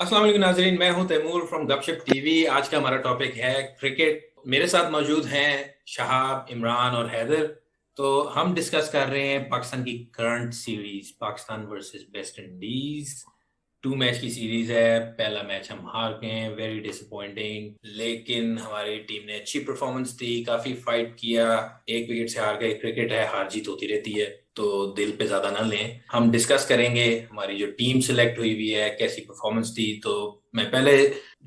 अस्सलाम वालेकुम नाजरीन, मैं हूं तैमूर फ्रॉम गपशप टीवी। आज का हमारा टॉपिक है क्रिकेट। मेरे साथ मौजूद हैं शहाब, इमरान और हैदर। तो हम डिस्कस कर रहे हैं पाकिस्तान की current series, Pakistan versus West Indies. 2 match की सीरीज है। पहला मैच हम हार गए हैं, वेरी डिसअपॉइंटिंग, लेकिन हमारी टीम ने अच्छी परफॉर्मेंस दी, काफी फाइट किया। 1 विकेट से हार गए, क्रिकेट है, हार जीत होती रहती है, तो दिल पे ज्यादा ना लें। हम डिस्कस करेंगे हमारी जो टीम सिलेक्ट हुई हुई है, कैसी परफॉर्मेंस दी। तो मैं पहले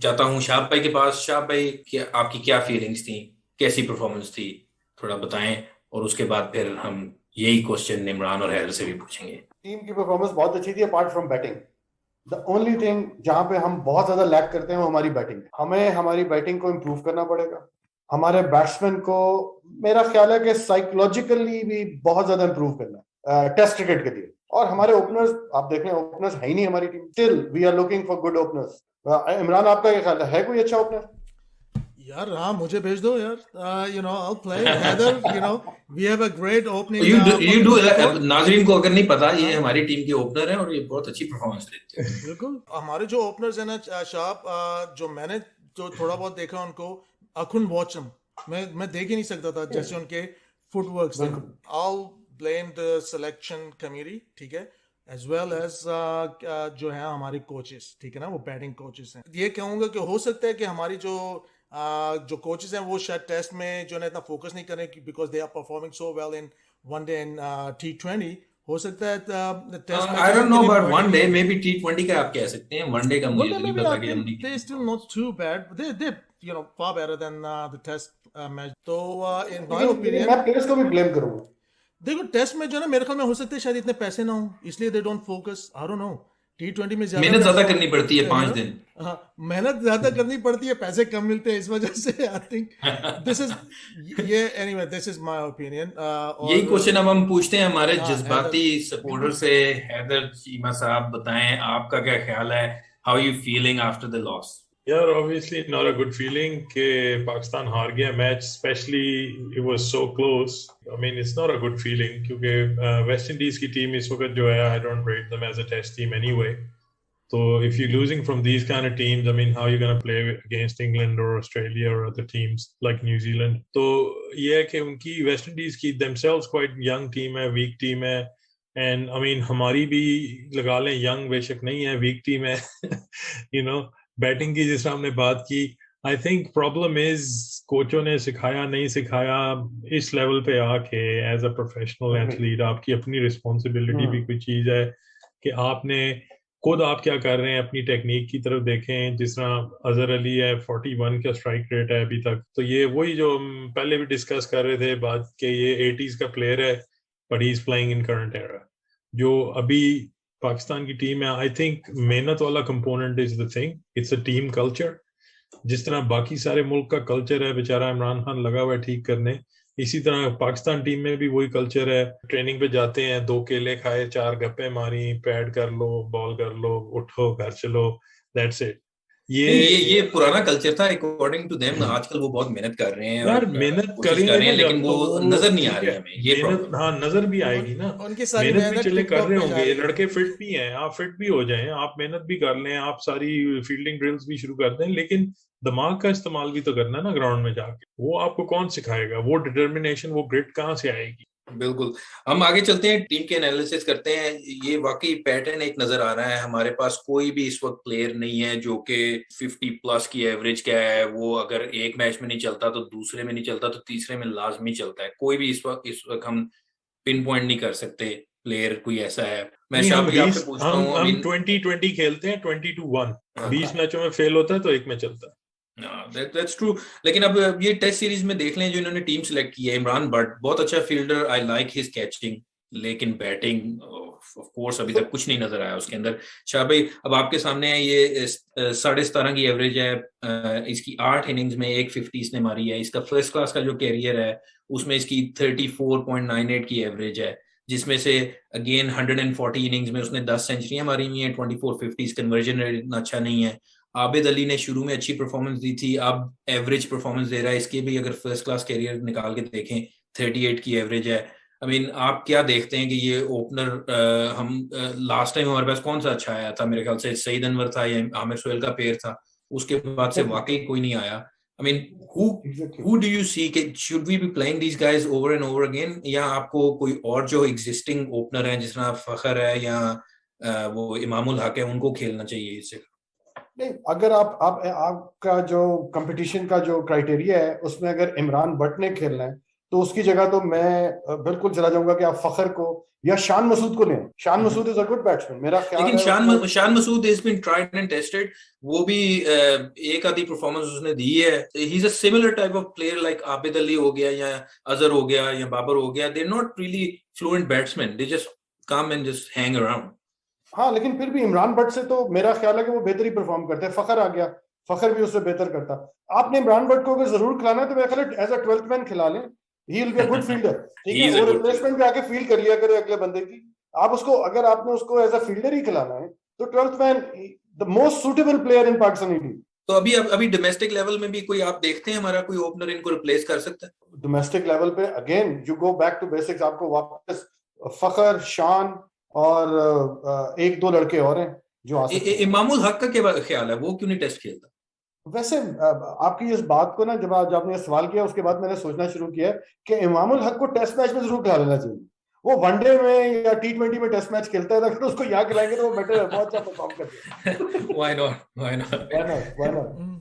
जाता हूँ शाह भाई के पास। शाह भाई, क्या आपकी क्या फीलिंग्स थी, कैसी परफॉर्मेंस थी, थोड़ा बताएं। और उसके बाद फिर हम यही क्वेश्चन इमरान और हैदर से भी पूछेंगे। टीम की परफॉर्मेंस बहुत अच्छी थी apart from batting. The only thing जहां पे हम बहुत ज्यादा लैक करते हैं वो हमारी बैटिंग। हमें हमारी बैटिंग को इम्प्रूव करना पड़ेगा। हमारे बैट्समैन को, मेरा ख्याल है कि साइकोलॉजिकली भी बहुत ज्यादा इंप्रूव करना है टेस्ट क्रिकेट के लिए। और हमारे ओपनर्स, आप देख रहे हैं, ओपनर्स है ही नहीं हमारी team. Still we are looking for good openers. Imran, आपका क्या ख्याल है कोई अच्छा ओपनर? यार हाँ, मुझे भेज दो यार। I'll play Haider. We have a great opening you do. opening record. नाजरीन को अगर नहीं पता, ये हाँ, हमारी टीम के ओपनर हैं और ये बहुत अच्छी परफॉर्मेंस देते हैं। बिल्कुल। हमारे जो ओपनर्स हैं ना, शाप, जो मैंने जो थोड़ा बहुत देखा उनको, अकुन वॉचम, मैं देख ही नहीं सकता था जैसे उनके फुटवर्क्स थे। बिल्कुल। I'll blame the selection committee, ठीक है, एज वेल एज जो है हमारे कोचेस, ठीक है ना, वो बैटिंग कोचेस हैं। ये कहूंगा कि हो सकता है कि हमारी जो कोचेस हैं वो शायद टेस्ट में जो है ना इतना फोकस नहीं करें, because they are performing so well in one day and T20। हो सकता है test I matches don't know उनके लिए अबाउट प्रायोरिटी वन नहीं डे, हो। मे बी T20 का आप कह सकते हैं। वनडे का मुझे One day तो नहीं maybe पता I कि हमने think they कितनी still performance not too bad. They far better than the test match. तो in my लेकिन opinion, मैं प्लेयर्स को भी ब्लेम करूंगा। देखो टेस्ट में जो है ना, मेरे ख्याल में हो सकता है शायद इतने पैसे ना हो, इसलिए they don't focus. I don't no. T20 में ज्यादा मेहनत ज्यादा पैसे करनी पड़ती है, यू 5 दिन। नो हाँ, मेहनत ज्यादा करनी पड़ती है, पैसे कम मिलते हैं, इस वजह से आई थिंक दिस इज ये anyway this is my opinion. यही और क्वेश्चन अब हम पूछते हैं हमारे हाँ, हैदर, जज्बाती सपोर्टर बिल्कुल। से। हैदर चीमा साहब, बताएं आपका क्या ख्याल है, how you feeling after the loss? Yeah, obviously not a good feeling कि पाकिस्तान हार गया match, especially it was so close. I mean, it's not a good feeling क्योंकि वेस्ट इंडीज की टीम इस वक्त जो है, I don't rate them as a test team anyway. So if you're losing from these kind of teams, I mean, how are you going to play against England or Australia or other teams like New Zealand? तो ये है कि उनकी West Indies की themselves quite young team है, weak team है, and I mean हमारी भी लगा लें young बेशक नहीं है, weak team है, you know. बैटिंग की जिस हमने बात की, आई थिंक प्रॉब्लम इज कोचों ने सिखाया नहीं सिखाया। इस लेवल पे आके एज अ प्रोफेशनल एथलीट आपकी अपनी रिस्पॉन्सिबिलिटी भी कोई चीज है कि आपने खुद आप क्या कर रहे हैं, अपनी टेक्निक की तरफ देखें। जिस तरह अजहर अली है, 41 का स्ट्राइक रेट है अभी तक, तो ये वही जो हम पहले भी डिस्कस कर रहे थे बात के, ये 80s का प्लेयर है, but he is playing in current era. जो अभी पाकिस्तान की टीम है, आई थिंक मेहनत वाला component is the thing, it's a team culture. जिस तरह बाकी सारे मुल्क का कल्चर है, बेचारा इमरान खान लगा हुआ है ठीक करने, इसी तरह पाकिस्तान टीम में भी वही कल्चर है। ट्रेनिंग पे जाते हैं, 2 केले खाए, 4 गप्पे मारी, पैड कर लो, बॉल कर लो, उठो घर चलो, दैट्स इट। नहीं, ये ये पुराना कल्चर था अकॉर्डिंग टू देम। आजकल वो बहुत मेहनत कर रहे हैं और यार मेहनत कोशिश कर करेंगे रहे ना हैं, लेकिन जब, वो तो वो नजर नहीं आ ठीक रही है। हमें, ये मेहनत प्रॉब्लम है। हाँ नजर भी आएगी ना। उनकी सारी मेहनत भी मेहनत चले कर टिकटॉक रहे पे जा होंगे, रही है। लड़के फिट भी हैं, आप फिट भी हो जाएं, आप मेहनत भी कर लें, आप सारी फील्डिंग ड्रिल्स भी शुरू कर दें, लेकिन दिमाग का इस्तेमाल भी तो करना है ना ग्राउंड में जाके। वो आपको कौन सिखाएगा? वो डिटर्मिनेशन, वो ग्रिट कहाँ से आएगी? बिल्कुल। हम आगे चलते हैं, टीम के एनालिसिस करते हैं। ये वाकई पैटर्न एक नजर आ रहा है, हमारे पास कोई भी इस वक्त प्लेयर नहीं है जो कि 50+ की एवरेज क्या है, वो अगर एक मैच में नहीं चलता तो दूसरे में नहीं चलता तो तीसरे में लाजमी चलता है। कोई भी इस वक्त हम पिन पॉइंट नहीं कर सकते प्लेयर कोई ऐसा है। मैं नहीं, शाह हम भाई आपसे 20 पूछता हम हूँ हम अमीन। 20-20 खेलते हैं, 20-1। हाँ, 20 मैचों में फेल होता है तो एक में चलता है। That's true. लेकिन अब ये टेस्ट सीरीज में देख लें, जो इन्होंने टीम सेलेक्ट की है, इमरान भट्ट बहुत अच्छा fielder, I like his catching, लेकिन बैटिंग ऑफ कोर्स अभी तक कुछ नहीं नजर आया उसके अंदर। शाह भाई, अब आपके सामने है, ये 17.5 की एवरेज है। इसकी 8 इनिंग्स में एक 50 इसने मारी है। इसका फर्स्ट क्लास का जो कैरियर है उसमें इसकी 34.98 की एवरेज है, जिसमें से अगेन 140 इनिंग्स में उसने 10 सेंचुरियां मारी हुई हैं, 24 50। कन्वर्जन रेट इतना अच्छा नहीं है। आबिद अली ने शुरू में अच्छी परफॉर्मेंस दी थी, अब एवरेज परफॉर्मेंस दे रहा है। इसके भी अगर फर्स्ट क्लास कैरियर निकाल के देखें, 38 की एवरेज है। आई मीन आप क्या देखते हैं कि ये ओपनर हम लास्ट टाइम हमारे पास कौन सा अच्छा आया था? मेरे ख्याल से सईद अनवर था या आमिर सोहेल का पेयर था, उसके बाद से वाकई कोई नहीं आया। I mean who do you see K should we be playing these guys over and over again, या आपको कोई और जो एग्जिस्टिंग ओपनर है जिस तरह फखर है या वो इमामुल हक है उनको खेलना चाहिए इससे? नहीं, अगर आपका जो कंपटीशन का जो क्राइटेरिया है उसमें अगर इमरान बट ने खेलना है तो उसकी जगह तो मैं बिल्कुल चला जाऊंगा कि आप फखर को या शान मसूद को लें। Shan Masood is a good batsman, मेरा ख्याल लेकिन है Shan Masood is been tried and tested, वो भी एक आधी परफॉर्मेंस उसने दी है। He is a similar type of player like Abid Ali हो गया या अजहर हो गया या बाबर हो गया। They are not really fluent batsman, they just come and just hang around. हाँ, लेकिन फिर भी इमरान बट से तो मेरा ख्याल है कि वो बेहतर ही परफॉर्म करते हैं। फखर आ गया, फखर भी उससे बेहतर करता। आपने इमरान बट को अगर जरूर खिलाना है तो मेरा ख्याल है एज अ 12th मैन खिला लें, he will be a good fielder. ठीक He is है, a वो good रिप्लेसमेंट पे आके फील्ड कर लिया करे अगले बंदे की। आप उसको, अगर आपने उसको एज अ फील्डर ही खिलाना है तो 12th man the most suitable player in Pakistani team. तो अभी डोमेस्टिक लेवल में भी कोई आप देखते हैं हमारा कोई ओपनर इनको रिप्लेस कर सकता है? डोमेस्टिक लेवल पे again you go back to basics, आपको वापस फखर, शान और एक दो लड़के और हैं जो आ सकते हैं। इमामुल हक का क्या ख्याल है, वो क्यों नहीं टेस्ट खेलता? वैसे आपकी इस बात को ना, जब आपने ये सवाल किया उसके बाद मैंने सोचना शुरू किया कि इमामुल हक को टेस्ट मैच में जरूर खिला लेना चाहिए। वो वनडे में या T20 में टेस्ट मैच खेलता है, अगर उसको यहाँ खिलाएंगे तो वो बेटर है, बहुत अच्छा परफॉर्म करते व्हाई नॉट, व्हाई नॉट, हैं। Why not.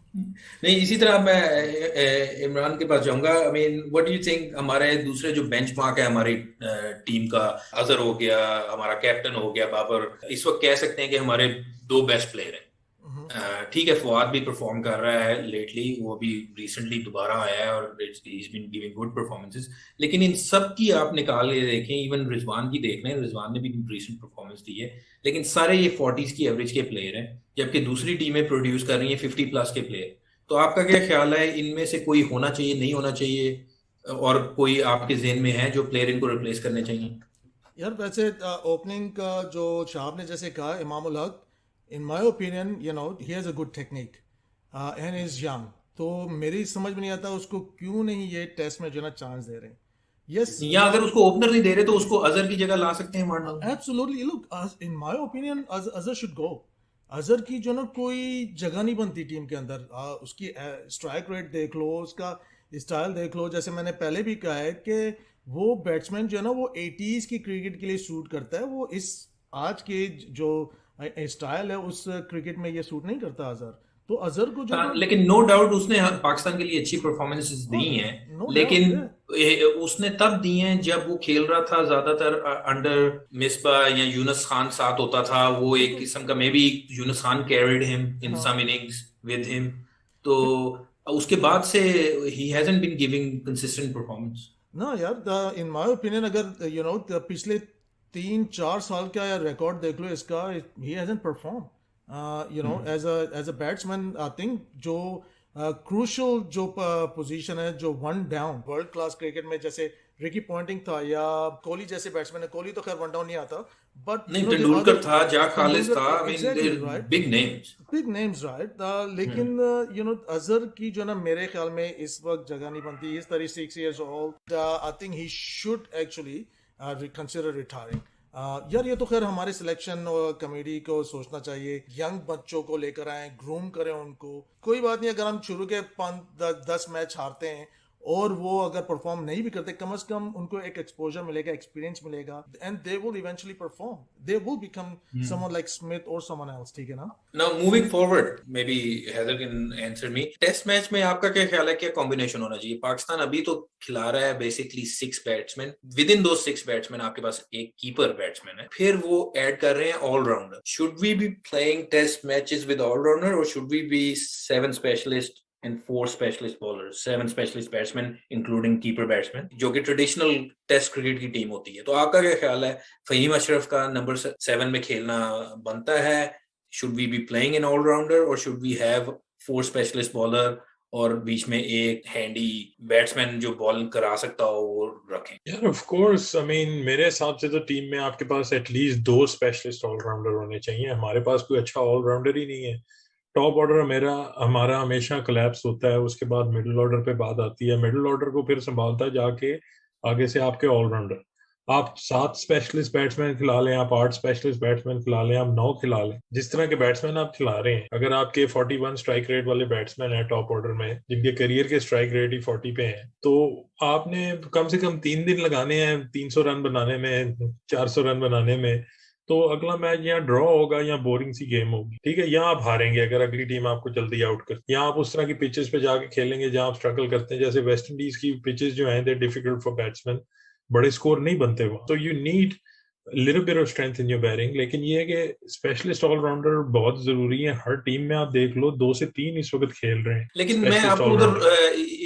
नहीं, इसी तरह मैं इमरान के पास जाऊंगा। I mean what do you think हमारे दूसरे जो बेंचमार्क है हमारी टीम का? अजहर हो गया, हमारा कैप्टन हो गया बाबर, इस वक्त कह सकते हैं कि हमारे दो बेस्ट प्लेयर हैं। ठीक है, फवाद भी परफॉर्म कर रहा है लेटली, वो भी रिसेंटली दोबारा आया है और he is been giving good performances. लेकिन इन सब की आप निकाल के देखें, इवन रिजवान की देख लें, रिजवान ने भी रिसेंट परफॉर्मेंस दी है, लेकिन सारे ये 40s की एवरेज के प्लेयर हैं, जबकि दूसरी टीमें प्रोड्यूस कर रही हैं 50 प्लस के प्लेयर। तो आपका क्या ख्याल है, इनमें से कोई होना चाहिए, नहीं होना चाहिए, और कोई आपके जेहन में है जो प्लेयर इनको रिप्लेस करने चाहिए? यार वैसे ओपनिंग का जो शाह ने जैसे कहा, इमामुल हक, इन my opinion you know he has a good technique and is young. तो मेरी समझ में नहीं आता उसको क्यों नहीं ये टेस्ट में जो ना चांस दे रहे हैं। यस, या अगर उसको ओपनर नहीं दे रहे तो उसको अजहर की जगह ला सकते हैं मार्नल। Absolutely. Look, in my opinion Azhar should go. Azhar की जो ना कोई जगह नहीं बनती टीम के अंदर। उसकी स्ट्राइक रेट देख लो, उसका स्टाइल देख लो। जैसे मैंने पहले भी कहा है कि वो बैट्समैन जो है ना वो 80s की क्रिकेट के लिए सूट करता है। वो इस आज के जो स्टाइल है उस क्रिकेट में ये सूट नहीं करता अजहर। तो अजहर को जो हाँ, ना, लेकिन नो डाउट उसने पाकिस्तान के लिए अच्छी परफॉर्मेंसेस दी हैं, नो लेकिन डाउट, उसने तब दी हैं जब वो खेल रहा था ज्यादातर अंडर मिसबा या यूनुस खान साथ होता था। वो एक किस्म का, maybe Younis Khan carried him in some innings with him. तो उसके बाद से he hasn't been giving consistent performance. ना यार, इन माय ओपिनियन अगर यू नो पिछले 3-4 साल का यार रिकॉर्ड देख लो इसका, he hasn't perform you know as a batsman. I think जो क्रूशल जो पोजीशन है, जो one down world class cricket में, जैसे रिकी पॉन्टिंग था या कोहली जैसे बैट्समैन है। कोहली तो खैर वन डाउन नहीं आता, बट नहीं, तेंदुलकर था, जाक खालिद था, I mean exactly there right, big names. Big names right. लेकिन यू नो अजहर की जो ना मेरे ख्याल में इस वक्त जगह नहीं बनती। Is 36 years old। I think he should actually consider retiring. यार ये तो खैर हमारे सिलेक्शन कमेटी को सोचना चाहिए। यंग बच्चों को लेकर आए, ग्रूम करें उनको। कोई बात नहीं, अगर हम शुरू के 5-10 मैच हारते हैं और वो अगर परफॉर्म नहीं भी करते, कम से कम उनको एक एक्सपोजर मिलेगा, एक्सपीरियंस मिलेगा, and they will eventually perform. They will become someone like Smith और समवन एल्स। ठीक है ना? Now moving forward, maybe Heather can answer me. Test match में आपका क्या ख्याल है, क्या कॉम्बिनेशन होना चाहिए? पाकिस्तान अभी तो खिला रहा है बेसिकली 6 बैट्समैन। विद इन दो 6 बैट्समैन आपके पास एक कीपर बैट्समैन है, फिर वो ऐड कर रहे हैं allrounder. Should we be playing test matches with allrounder, और should we be 7 specialist and 4 specialist bowlers, 7 specialist batsmen including keeper batsmen, जो कि ट्रेडिशनल टेस्ट क्रिकेट की टीम होती है? तो आपका क्या ख्याल है, फहीम अशरफ का नंबर 7 में खेलना बनता है? Should we be playing an all-rounder or should we have 4 specialist bowler और बीच में एक हैंडी बैट्समैन जो बॉल करा सकता हो वो रखें? यार ऑफ कोर्स, आई मीन मेरे हिसाब से तो टीम में आपके पास एटलीस्ट 2 स्पेशलिस्ट ऑलराउंडर होने चाहिए। हमारे पास कोई अच्छा ऑलराउंडर ही नहीं है। टॉप ऑर्डर हमारा हमेशा कोलैप्स होता है, उसके बाद मिडिल ऑर्डर पे बात आती है। मिडिल ऑर्डर को फिर संभालता है जाके आगे से आपके ऑलराउंडर। आप 7 स्पेशलिस्ट बैट्समैन खिला लें, आप 8 स्पेशलिस्ट बैट्समैन खिला लें, आप 9 खिला लें, जिस तरह के बैट्समैन आप खिला रहे हैं, अगर आपके 41 स्ट्राइक रेट वाले बैट्समैन हैं टॉप ऑर्डर में, जिनके करियर के स्ट्राइक रेट ही 40 पे हैं, तो आपने कम से कम 3 दिन लगाने हैं 300 रन बनाने में, 400 रन बनाने में। तो अगला मैच यहाँ ड्रॉ होगा या बोरिंग सी गेम होगी, ठीक है, यहाँ आप हारेंगे अगर अगली टीम आपको जल्दी आउट कर, या आप उस तरह की पिचेस पे जाके खेलेंगे जहां आप स्ट्रगल करते हैं, जैसे वेस्ट इंडीज की पिचेस जो हैं, दे डिफिकल्ट फॉर बैट्समैन, बड़े स्कोर नहीं बनते वहां, तो you need little bit of strength in your batting. लेकिन ये है कि स्पेशलिस्ट ऑलराउंडर बहुत जरूरी है, हर टीम में आप देख लो 2 से 3 इस वक्त खेल रहे हैं। लेकिन मैं आपको उधर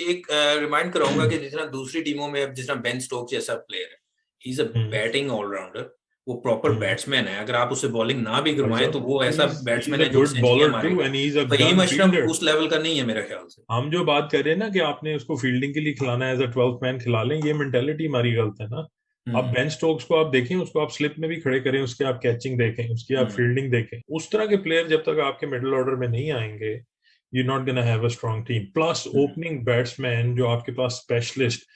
एक रिमाइंड कराऊंगा कि जिस तरह दूसरी टीमों में जिस तरह बेन स्टोक्स जैसा प्लेयर है, he is a batting allrounder, वो प्रॉपर बैट्समैन है, अगर आप उसे बॉलिंग ना भी करवाएं तो वो ऐसा बैट्समैन है जो सेंचुरी मारेगा। फहीम अशरफ उस लेवल का नहीं है मेरे ख्याल से। हम जो बात कर रहे हैं ना कि आपने उसको फील्डिंग के लिए खिलाना है, एज अ 12th मैन खिला लें, ये मेंटालिटी हमारी गलत है ना। आप बेन स्टोक्स को आप देखें, उसको आप स्लिप में भी खड़े करें, उसके आप कैचिंग देखें, उसकी आप फील्डिंग देखें, उस तरह के प्लेयर जब तक आपके मिडिल ऑर्डर में नहीं आएंगे, you not gonna have a strong team. Plus opening batsman जो आपके पास स्पेशलिस्ट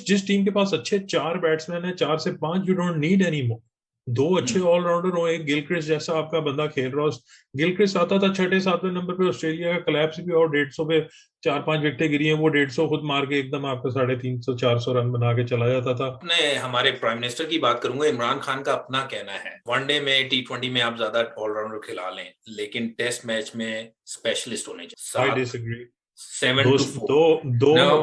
जिस टीम के पास अच्छे 4 बैट्समैन है, 4 से 5, you don't need any more. 2 अच्छे ऑलराउंडर हो, एक गिलक्रिस्ट जैसा आपका बंदा खेल रहा हो, गिलक्रिस्ट आता था 6-7वें नंबर पे, ऑस्ट्रेलिया का कोलैप्स भी, और 150 पे 4-5 विकेटें गिरी हैं, वो 150 खुद मार के एकदम आपका 350-400 रन बना के चला जाता था। मैं हमारे प्राइम मिनिस्टर की बात करूंगा, इमरान खान का अपना कहना है, वनडे में T20 में आप ज्यादा ऑलराउंडर खिला लें, लेकिन टेस्ट मैच में स्पेशलिस्ट होने चाहिए। I disagree. 7 to 4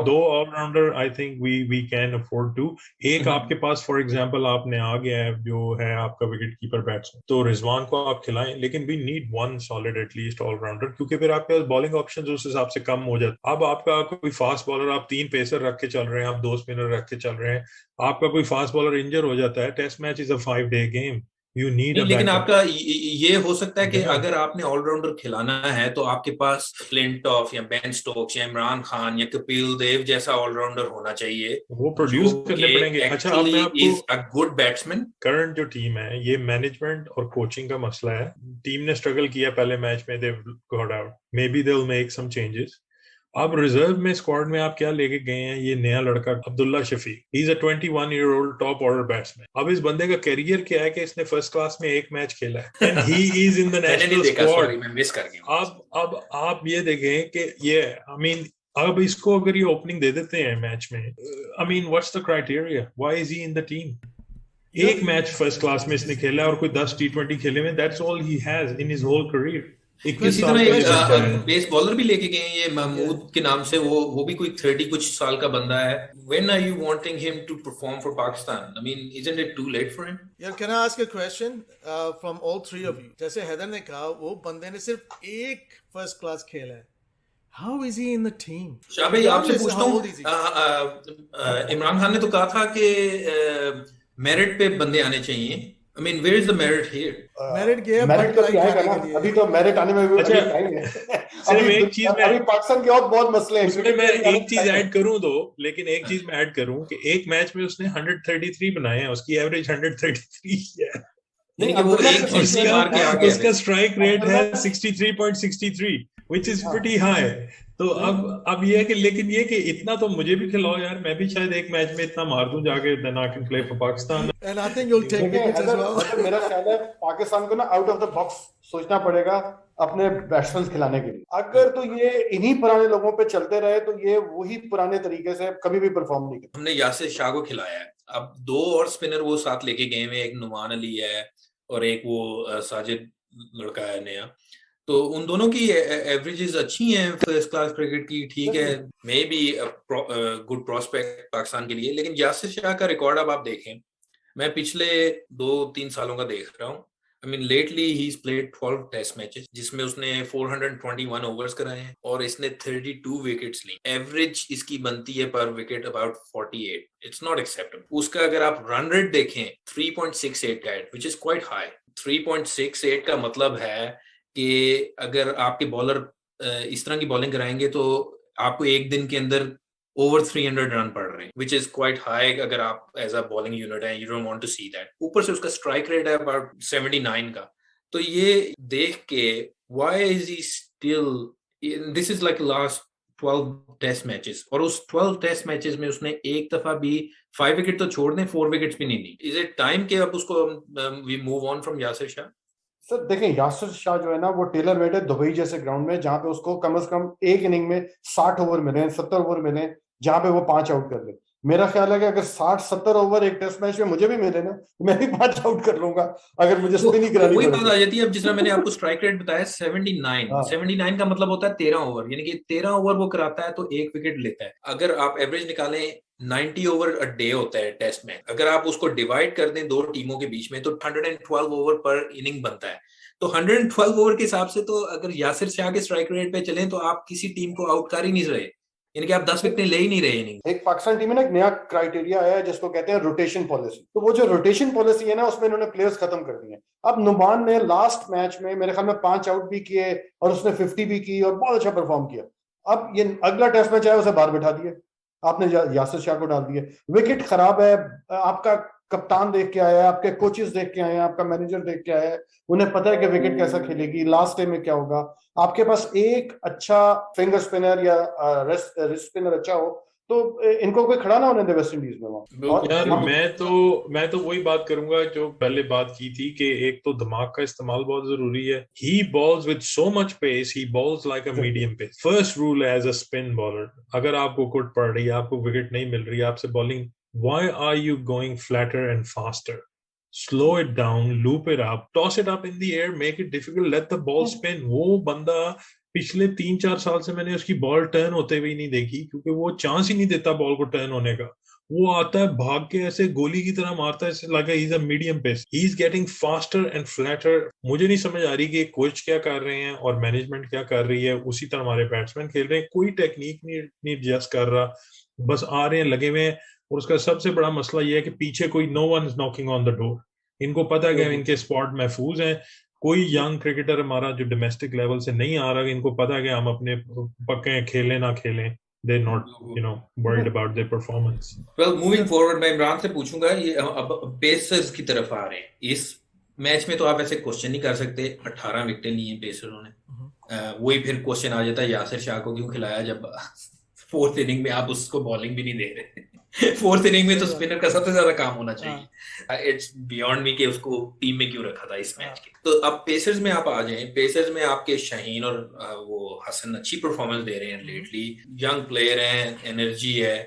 दो allrounder I think we can afford to. एक आपके पास फॉर एग्जांपल आपने आ गया है जो है आपका विकेट कीपर बैट्समैन, तो रिजवान को आप खिलाएं, लेकिन we need 1 solid at least allrounder, क्योंकि फिर आपके पास बॉलिंग ऑप्शंस उस हिसाब से कम हो जाते। अब आपका कोई फास्ट बॉलर, आप 3 पेसर रख के चल रहे हैं, आप 2 स्पिनर रख के चल रहे हैं, आपका कोई फास्ट बॉलर इंजर हो जाता है, test match is a 5-day game, you need. लेकिन आपका ये हो सकता है कि अगर आपने ऑलराउंडर खिलाना है तो आपके पास फ्लिंटॉफ या बेन स्टोक्स या इमरान खान या कपिल देव जैसा ऑलराउंडर होना चाहिए, वो प्रोड्यूस करने पड़ेंगे। अच्छा, अब मैं आपको is a good batsman. Current जो टीम है, ये मैनेजमेंट और कोचिंग का मसला है। टीम ने स्ट्रगल किया पहले मैच में, they got out, maybe they will make some changes. अब रिजर्व में स्क्वाड में आप क्या लेके गए हैं, ये नया लड़का Abdullah Shafique, he is a 21-year-old top order batsman. अब इस बंदे का करियर क्या है कि इसने फर्स्ट क्लास में 1 मैच खेला है, and he is in the national squad. मैं मिस कर गया। अब आप ये देखें कि ये, आई मीन, अब इसको अगर ये ओपनिंग दे देते हैं मैच में, I mean what's the criteria, why is he in the team? 1 match first class में इसने खेला है और कोई 10 T20 खेले में, that's all he has in his whole career. इसी तरह एक पेस बॉलर भी लेके गए हैं ये महमूद के नाम से, वो भी कोई 30 कुछ साल का बंदा है। When are you wanting him to perform for Pakistan? I mean, isn't it too late for him? यार, can I ask a question from all 3 of you? जैसे हैदर ने कहा, वो बंदे ने सिर्फ 1 फर्स्ट क्लास खेला है, how is he in the team? Shah भाई आपसे पूछता हूँ, इमरान खान ने तो कहा था कि मेरिट पे बंदे आने चाहिए। I mean, where is the merit here? Merit गया, मेरिट तो आएगा ना, अभी तो मेरिट आने में भी टाइम है। सिर्फ एक चीज में, अभी पाकिस्तान के और बहुत मसले हैं, उसमें मैं एक चीज ऐड करूं दो, लेकिन एक चीज मैं ऐड करूं कि 1 मैच में उसने 133 बनाए हैं, उसकी एवरेज 133 है, उसका स्ट्राइक रेट है 63.63, which is pretty high। तो अब ये है कि, लेकिन ये कि इतना तो मुझे भी खिलाओ यार, मैं भी शायद 1 मैच में इतना मार दूं जाके, then I can play for Pakistan। And I think you'll take wickets as well। मेरा ख्याल है पाकिस्तान को ना आउट ऑफ द बॉक्स सोचना पड़ेगा अपने बैट्समैन खिलाने के लिए। अगर तो ये इन्हीं पुराने लोगों पे चलते रहे तो ये वही पुराने तरीके से कभी भी परफॉर्म नहीं करते। हमने यासिर शाह को खिलाया है, अब 2 और स्पिनर वो साथ लेके गए हैं, एक नुमान अली है और एक वो साजिद लड़का है नया, तो उन दोनों की एवरेजेस अच्छी हैं फर्स्ट क्लास क्रिकेट की, ठीक है, may be good prospect Pakistan के लिए। लेकिन यासिर शाह का रिकॉर्ड अब आप देखें, मैं पिछले 2-3 सालों का देख रहा हूँ, I mean lately he is played 12 test matches जिसमें उसने 421 ओवर्स कराए हैं और इसने 32 विकेट्स ली। एवरेज इसकी बनती है पर wicket about 48। It's not acceptable. उसका अगर आप रन रेट देखें 3.68 का है, व्हिच इज क्वाइट हाई। 3.68 का मतलब है कि अगर आपके बॉलर इस तरह की बॉलिंग कराएंगे तो आपको एक दिन के अंदर ओवर 300 रन पड़ रहे हैं, विच इज क्वाइट हाई अगर आप एज अ बॉलिंग यूनिट है, you don't want to see that. ऊपर से उसका स्ट्राइक रेट है अबाउट 79 का। तो ये देख के why is he still, this is like last 12 test matches, और उस 12 टेस्ट मैचेस में उसने एक दफा भी 5 विकेट तो छोड़ दें, 4 विकेट्स भी नहीं दी। इज इट टाइम कि अब उसको we move on from Yasir Shah? Sir देखें, यासिर शाह जो है ना वो टेलर मेड है दुबई जैसे ग्राउंड में, जहां पे उसको कम से कम एक इनिंग में 60 ओवर मिले, 70 ओवर मिले, जहां पे वो 5 आउट कर ले। मेरा ख्याल है कि अगर 60-70 ओवर एक टेस्ट मैच में मुझे भी मिले ना, मैं भी 5 आउट कर लूंगा अगर मुझे स्पिन ही करानी वही पड़े। बात आ जाती है। अब जिस तरह मैंने आपको स्ट्राइक रेट बताया 79, हाँ 79 का मतलब होता है 13 ओवर, यानी कि 13 ओवर वो कराता है तो एक विकेट लेता है। अगर आप एवरेज निकालें 90 ओवर अ डे होता है टेस्ट में, अगर आप उसको डिवाइड कर दें दो टीमों के बीच में तो 112 ओवर पर इनिंग बनता है। तो 112 ओवर के हिसाब से तो अगर यासिर शाह के स्ट्राइक रेट पे चलें तो आप किसी टीम को आउट कर ही नहीं रहे, यानी कि आप 10 विकेट ले ही नहीं रहे इनिंग। एक पाकिस्तान टीम में ना एक नया क्राइटेरिया आया है जिसको कहते हैं रोटेशन पॉलिसी। तो वो जो रोटेशन पॉलिसी है ना उसमें इन्होंने प्लेयर्स खत्म कर दिए। अब नुमान ने लास्ट मैच में मेरे ख्याल में 5 आउट भी किए और उसने 50 भी की और बहुत अच्छा परफॉर्म किया। अब ये अगला टेस्ट मैच आया, उसे बाहर बैठा दिए आपने, यासिर शाह को डाल दिए। विकेट खराब है, आपका कप्तान देख के आया है, आपके कोचेस देख के आए हैं, आपका मैनेजर देख के आया है, उन्हें पता है कि विकेट कैसा खेलेगी, लास्ट टाइम में क्या होगा। आपके पास एक अच्छा फिंगर स्पिनर या रिस्ट स्पिनर अच्छा हो तो इनको कोई खड़ा ना होने दे वेस्ट इंडीज में वहां। और यार मैं तो वही बात करूंगा जो पहले बात की थी कि एक तो दिमाग का इस्तेमाल बहुत जरूरी है। He bowls with so much pace, he bowls like a medium pace. First rule as a spin bowler, अगर आपको कुट पड़ रही है, आपको विकेट नहीं मिल रही है, आपसे bowling, why are you going flatter and faster? Slow it down, loop it up, toss it up in the air, make it difficult, let the ball spin. वो बंदा पिछले 3-4 साल से मैंने उसकी बॉल टर्न होते हुए नहीं देखी, क्योंकि वो चांस ही नहीं देता बॉल को टर्न होने का। वो आता है भाग के ऐसे गोली की तरह मारता है, लगा he is a medium pace. He is getting faster and flatter. मुझे नहीं समझ आ रही कि कोच क्या कर रहे हैं और मैनेजमेंट क्या कर रही है। उसी तरह हमारे बैट्समैन खेल रहे हैं, कोई टेक्निक नहीं एडजस्ट कर रहा, बस आ रहे हैं लगे हुए हैं। और उसका सबसे बड़ा मसला यह है कि पीछे कोई no one is knocking on the door. इनको पता है कि इनके स्पॉट महफूज हैं। कोई यंग क्रिकेटर हमारा जो डोमेस्टिक लेवल से नहीं आ रहा, इनको पता है कि हम अपने पक्के हैं, खेलें ना खेलें, they not worried about their performance. Well moving forward, मैं इमरान से पूछूंगा, ये अब पेसर्स की तरफ आ रहे हैं इस मैच में, तो आप ऐसे क्वेश्चन नहीं कर सकते 18 विकेटें ली हैं पेसरों ने। वही फिर क्वेश्चन आ जाता है यासिर शाह को क्यों खिलाया जब फोर्थ इनिंग में आप उसको बॉलिंग भी नहीं दे रहे। फोर्थ इनिंग में तो स्पिनर का सबसे ज्यादा काम होना चाहिए। इट्स बियॉन्ड मी कि उसको टीम में क्यों रखा था इस मैच के। तो अब पेसर्स में आप आ जाएं। पेसर्स में आपके शाहीन और वो हसन अच्छी परफॉर्मेंस दे रहे हैं लेटली, यंग प्लेयर हैं, एनर्जी है।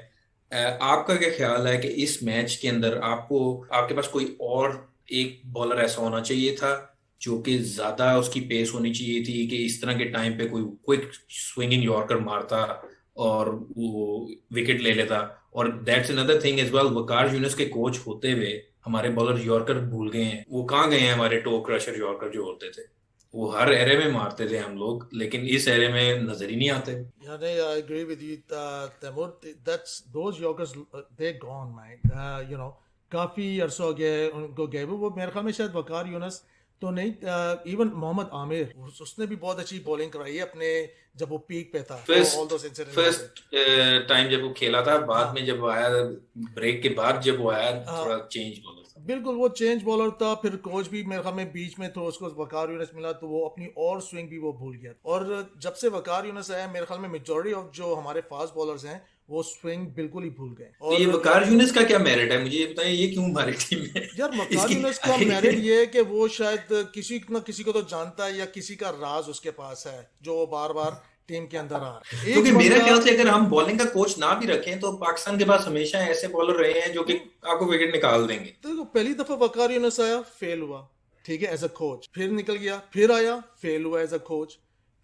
आपका क्या ख्याल है कि इस मैच के अंदर आपको आपके पास कोई और एक बॉलर ऐसा होना चाहिए था जो कि ज्यादा उसकी पेस होनी चाहिए थी कि इस तरह के टाइम पे कोई क्विक स्विंगिंग यॉर्कर मारता और वो विकेट ले लेता? और that's another thing as well, Waqar Younis के कोच होते हुए हमारे बॉलर यॉर्कर भूल गए हैं। वो कहाँ गए हैं हमारे टो क्रशर यॉर्कर जो होते थे? वो हर एरे में मारते थे हम लोग, लेकिन इस एरे में नजर ही नहीं आते। Yeah, I agree with you, Taimur. That's those Yorkers, they're gone, man. काफी अरसा हो गया उनको गए हुए। वो मेरे ख्याल में शायद वकार यूनुस तो नहीं, इवन मोहम्मद आमिर, उसने भी बहुत अच्छी बॉलिंग कराई है अपने जब वो पीक पे था। फर्स्ट टाइम जब वो खेला था, बाद में जब आया ब्रेक के बाद जब वो आया थोड़ा चेंज बॉलर था। बिल्कुल वो चेंज बॉलर था। फिर कोच भी मेरे ख्याल में बीच में तो उसको वकार यूनुस मिला तो वो अपनी और स्विंग भी वो भूल गया। और जब से वकार यूनुस आया मेरे ख्याल में मेजॉरिटी ऑफ जो हमारे फास्ट बॉलर्स हैं वो स्विंग बिल्कुल ही भूल गए। और ये वकार यूनुस का क्या मेरिट है, मुझे ये बताएं, ये क्यों हमारी टीम में? यार वकार यूनुस का मेरिट ये है कि वो शायद किसी न किसी को तो जानता है या किसी का राज उसके पास है जो बार बार टीम के अंदर आ रहा है। क्योंकि मेरे ख्याल से अगर हम बॉलिंग का कोच ना भी रखें तो पाकिस्तान के पास हमेशा ऐसे बॉलर रहे हैं जो कि आपको विकेट निकाल देंगे। तो पहली दफा वकार यूनुस आया, फेल हुआ, ठीक है, एज अ कोच, फिर निकल गया, फिर आया, फेल हुआ एज अ कोच,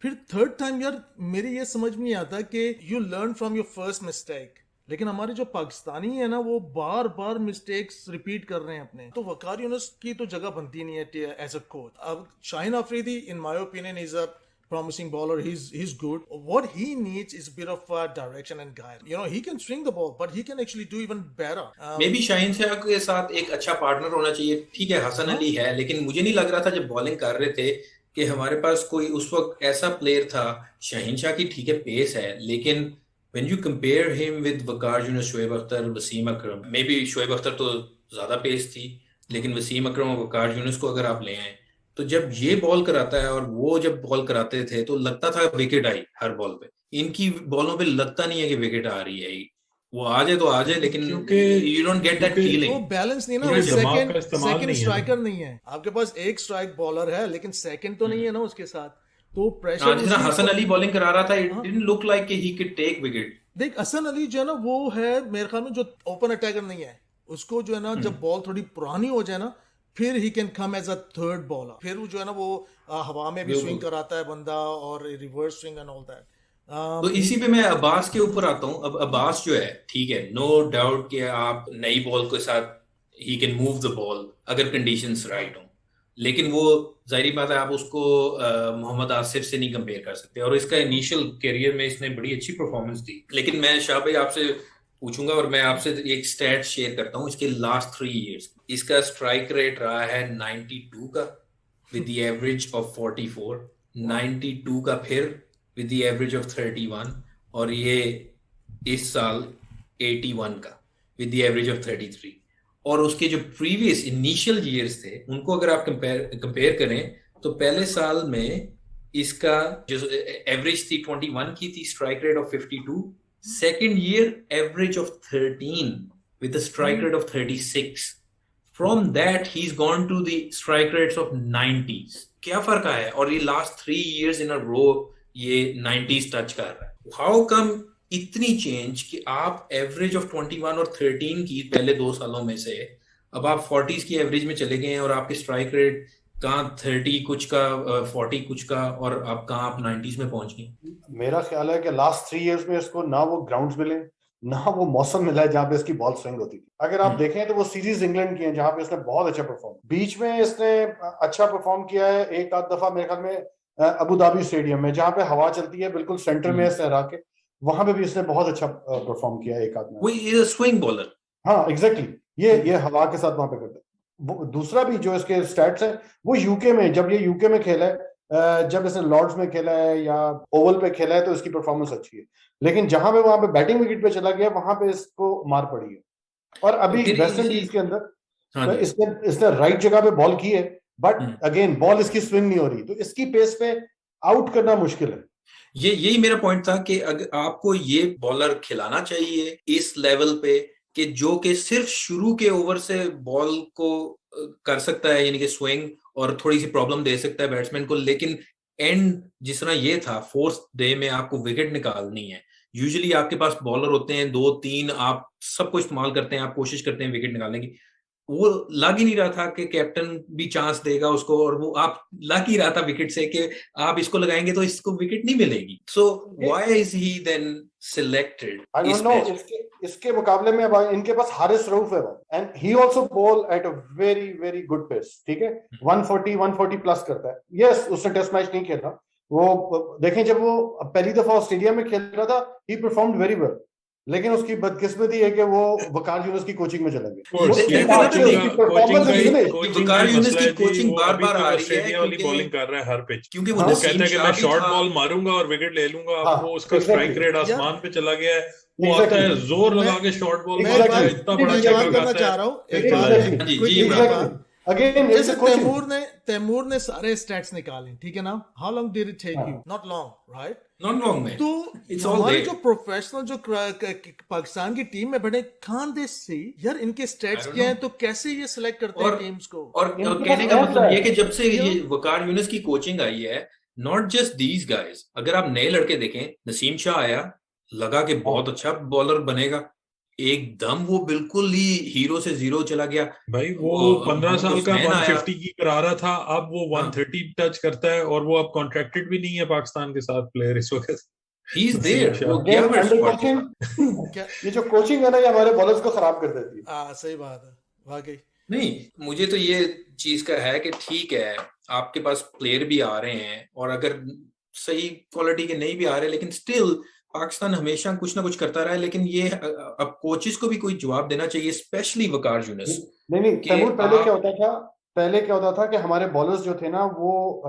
फिर थर्ड टाइम। यार मेरी ये समझ में नहीं आता कि you learn from your first mistake, लेकिन हमारे जो पाकिस्तानी है ना वो बार बार मिस्टेक्स रिपीट कर रहे हैं अपने। तो वकार यूनुस की तो जगह बनती नहीं है एज अ कोच। अब Shaheen Afridi in my opinion is a promising bowler. He's good. What he needs is a bit of direction and guide. He can swing the ball, but he can actually do even better. Maybe Shaheen Shah के साथ एक अच्छा partner होना चाहिए। ठीक है, हसन अली है, लेकिन मुझे नहीं लग रहा था जब बॉलिंग कर रहे थे कि हमारे पास कोई उस वक्त ऐसा प्लेयर था। शाहीन शाह की ठीक है पेस है, लेकिन when you compare him with Waqar Younis, Shoaib Akhtar, Wasim Akram, maybe Shoaib Akhtar तो ज्यादा पेस थी, लेकिन वसीम अकरम और वकार यूनुस को अगर आप ले आए तो जब ये बॉल कराता है और वो जब बॉल कराते थे तो लगता था विकेट आई हर बॉल पे। इनकी बॉलों पे लगता नहीं है कि विकेट आ रही है। वो आ जाए तो आ जाए, लेकिन क्योंकि यू डोंट गेट दैट क्योंकि वो फीलिंग। बैलेंस नहीं है ना, क्योंकि वो दिमाग का सेकंड इस्तेमाल सेकंड नहीं है ना। स्ट्राइकर नहीं है आपके पास, एक स्ट्राइक बॉलर है लेकिन सेकंड तो नहीं है ना उसके साथ, तो प्रेशर जिस तरह उसके हसन ऊपर। अली बॉलिंग करा रहा था, इट हाँ, डिडंट लुक लाइक कि ही कुड टेक विकेट। देख हसन अली जो है ना वो है मेरे ख्याल में जो ओपन अटैकर नहीं है, उसको जो है ना जब बॉल थोड़ी पुरानी हो जाए ना फिर he can come as a third bowler, फिर वो जो है ना वो हवा में भी स्विंग बिल्कुल। कराता है बंदा और रिवर्स स्विंग एंड ऑल तो दैट। इसी पे मैं अब्बास के ऊपर आता हूँ। अब अब्बास जो है, ठीक है, नो डाउट कि आप नई बॉल के साथ he can move the ball अगर कंडीशंस राइट हो, लेकिन वो जाहिर बात है आप उसको मोहम्मद आसिफ से नहीं कंपेयर कर सकते। और इसका इनिशियल करियर में इसने बड़ी अच्छी परफॉर्मेंस दी, लेकिन मैं शाह भाई आपसे पूछूंगा और मैं आपसे एक स्टैट शेयर करता हूँ इसके लास्ट 3 इयर्स। इसका स्ट्राइक रेट रहा है 92 का विद द एवरेज ऑफ 44, 92 का फिर विद द एवरेज ऑफ 31, और ये इस साल 81 का विद द एवरेज ऑफ 33। और उसके जो प्रीवियस इनिशियल ईयर्स थे उनको अगर आप कंपेयर करें तो पहले साल में इसका जो एवरेज थी 21 की थी, strike rate of 52। Second year average of 13 with strike rate of 36। From that, he's gone to the strike rates of 90s. क्या फर्क आया है? और ये last 3 years in a row ये 90s टच कर रहा है। हाउ कम इतनी चेंज कि आप एवरेज ऑफ 21 और 13 की पहले 2 सालों में से अब आप 40s की एवरेज में चले गए हैं, और आपके स्ट्राइक रेट कहाँ 30 कुछ का, 40 कुछ का, और आप कहाँ आप 90s में पहुंच गए। मेरा ख्याल है कि लास्ट 3 इयर्स में इसको ना वो ग्राउंड्स मिले, ना वो मौसम मिला है जहाँ पे इसकी बॉल स्विंग होती थी। अगर आप देखें तो वो सीरीज इंग्लैंड की है जहाँ पे इसने बहुत अच्छा परफॉर्म, बीच में इसने अच्छा परफॉर्म किया है एक आध दफा मेरे ख्याल में अबू धाबी स्टेडियम में, जहाँ पे हवा चलती है बिल्कुल सेंटर में सहरा के, वहां पे भी इसने बहुत अच्छा परफॉर्म किया एक आध वो इज अ स्विंग बॉलर। हाँ एग्जैक्टली, ये हवा के साथ वहां पे करते हैं। दूसरा भी जो इसके स्टैट्स है वो यूके में, जब ये यूके में खेला है, जब इसने लॉर्ड्स में खेला है या ओवल पे खेला है तो इसकी परफॉर्मेंस अच्छी है, लेकिन जहां पे वहां पे बैटिंग विकेट पे चला गया वहां पे इसको मार पड़ी है। और अभी फिर वेस्ट इंडीज के अंदर हाँ तो जी। इसने राइट जगह पे बॉल की है, बट अगेन बॉल इसकी स्विंग नहीं हो रही, तो इसकी पेस पे आउट करना मुश्किल है। ये यही मेरा पॉइंट था कि अगर आपको ये बॉलर खिलाना चाहिए इस लेवल पे कि जो कि सिर्फ शुरू के ओवर से बॉल को कर सकता है, यानी कि स्विंग और थोड़ी सी प्रॉब्लम दे सकता है बैट्समैन को, लेकिन एंड जिस तरह ये था फोर्थ डे में आपको विकेट निकालनी है। यूजुअली आपके पास बॉलर होते हैं 2-3, आप सबको इस्तेमाल करते हैं, आप कोशिश करते हैं विकेट निकालने की। वो लग ही नहीं रहा था कि कैप्टन भी चांस देगा उसको, और वो आप लग ही रहा था विकेट से कि आप इसको लगाएंगे तो इसको विकेट नहीं मिलेगी। So why is he then selected I don't is know, match? इसके मुकाबले में अब इनके पास हारिस रऊफ है, and he also bowl at a very very good pace, ठीक है, 140 प्लस करता है। यस, उसने टेस्ट मैच नहीं खेला, वो देखें जब वो पहली दफा ऑस्ट्रेलिया में खेल रहा था ही परफॉर्म्ड वेरी वेल, लेकिन उसकी बदकिस्मती है कि वो वकार यूनुस की कोचिंग में चला गया। वकार यूनुस की कोचिंग बार बार आ रही है ऑस्ट्रेलिया वाली बॉलिंग कर रहा है हर पिच, क्योंकि वो कहता है कि मैं शॉर्ट बॉल मारूंगा और विकेट ले लूंगा। अब वो उसका स्ट्राइक रेट आसमान पे चला गया है, वो आता है जोर लगा के शॉर्ट बॉल मारता है, इतना बड़ा चक्कर करना खाता चाह है, रहा हूँ फिर एक चला बात, जाए। quickly अगेन जैसे तैमूर ने सारे स्टैट्स निकाले, ठीक है ना, how long did it take you? Not long, right? Not long में। तो It's all हमारे there. जो प्रोफेशनल जो पाकिस्तान की टीम में बैठे कान दे सी यार इनके स्टैट्स क्या हैं, तो कैसे ये सिलेक्ट करते हैं टीम्स को? और कहने का मतलब ये कि जब से ये वकार यूनुस की कोचिंग आई है, नॉट जस्ट दीज गाइस, अगर आप नए लड़के देखें, नसीम शाह आया, लगा के बहुत अच्छा बॉलर बनेगा, एकदम वो बिल्कुल ही हीरो से जीरो चला गया भाई। वो 15 साल का 150 की करा रहा था, अब वो 130 टच करता है, और वो अब कॉन्ट्रैक्टेड भी नहीं है पाकिस्तान के साथ प्लेयर इस वक्त। He is there. ये जो कोचिंग है ना, ये हमारे बॉलर्स को खराब कर देती है। सही बात है, वाकई। नहीं, मुझे तो ये चीज का है कि ठीक है आपके पास प्लेयर भी आ रहे हैं, और अगर सही क्वालिटी के नहीं भी आ रहे, लेकिन स्टिल पाकिस्तान हमेशा कुछ ना कुछ करता रहा है। लेकिन ये अब कोचेस को भी कोई जवाब देना चाहिए, स्पेशली वकार यूनुस। नहीं तैमूर, पहले क्या होता था कि हमारे बॉलर्स जो थे ना वो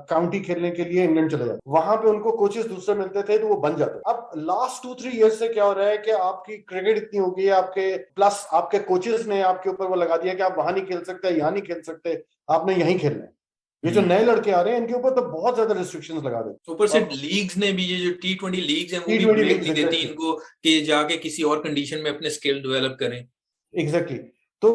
काउंटी खेलने के लिए इंग्लैंड चले जाते, वहां पे उनको कोचेस दूसरे मिलते थे तो वो बन जाते। अब लास्ट 2-3 ईयर्स से क्या हो रहा है कि आपकी क्रिकेट इतनी हो गई है, आपके प्लस आपके कोचेस ने आपके ऊपर वो लगा दिया कि आप वहां नहीं खेल सकते, यहाँ नहीं खेल सकते, आपने यहीं खेलना है। ये जो नए लड़के आ रहे हैं इनके ऊपर तो बहुत ज्यादा रिस्ट्रिक्शंस लगा दे। ऊपर से लीग्स ने भी, ये जो T20 लीग्स हैं वो भी T20 ब्रेक नहीं देती exactly. इनको कि जाके किसी और कंडीशन में अपने स्किल डेवलप करें। एग्जैक्टली तो